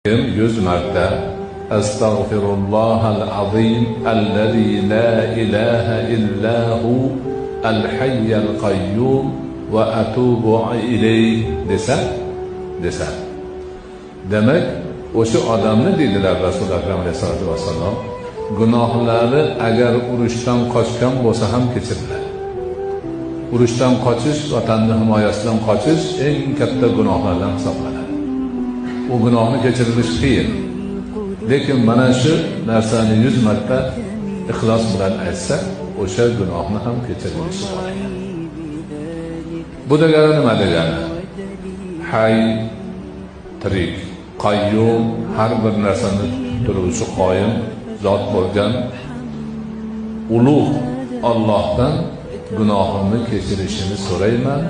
100 marta Estağfirullahal azim ellezî la ilahe illahu el hayyel kayyum ve etubu ileyh desa. Demek o'sha odamni dedilar Rasul akram alayhisolatu vassalom, gunohlari agar urushdan qochgan bo'lsa ham kechiriladi. Urushdan qochish, vatanning himoyasidan qochish eng katta gunohlardan hisoblanadi. U gunohni kechirilishi qiyin. Lekin mana shu narsani 100 marta ixlos bilan aytsa, o'sha gunohni ham kechirilishi bor ekan. Bu degani nima degani? Hay, tirik, qayyum, har bir narsani turuvchi qoyim zot bo'lgan ulug' Allohdan gunohimni kechirishini so'rayman.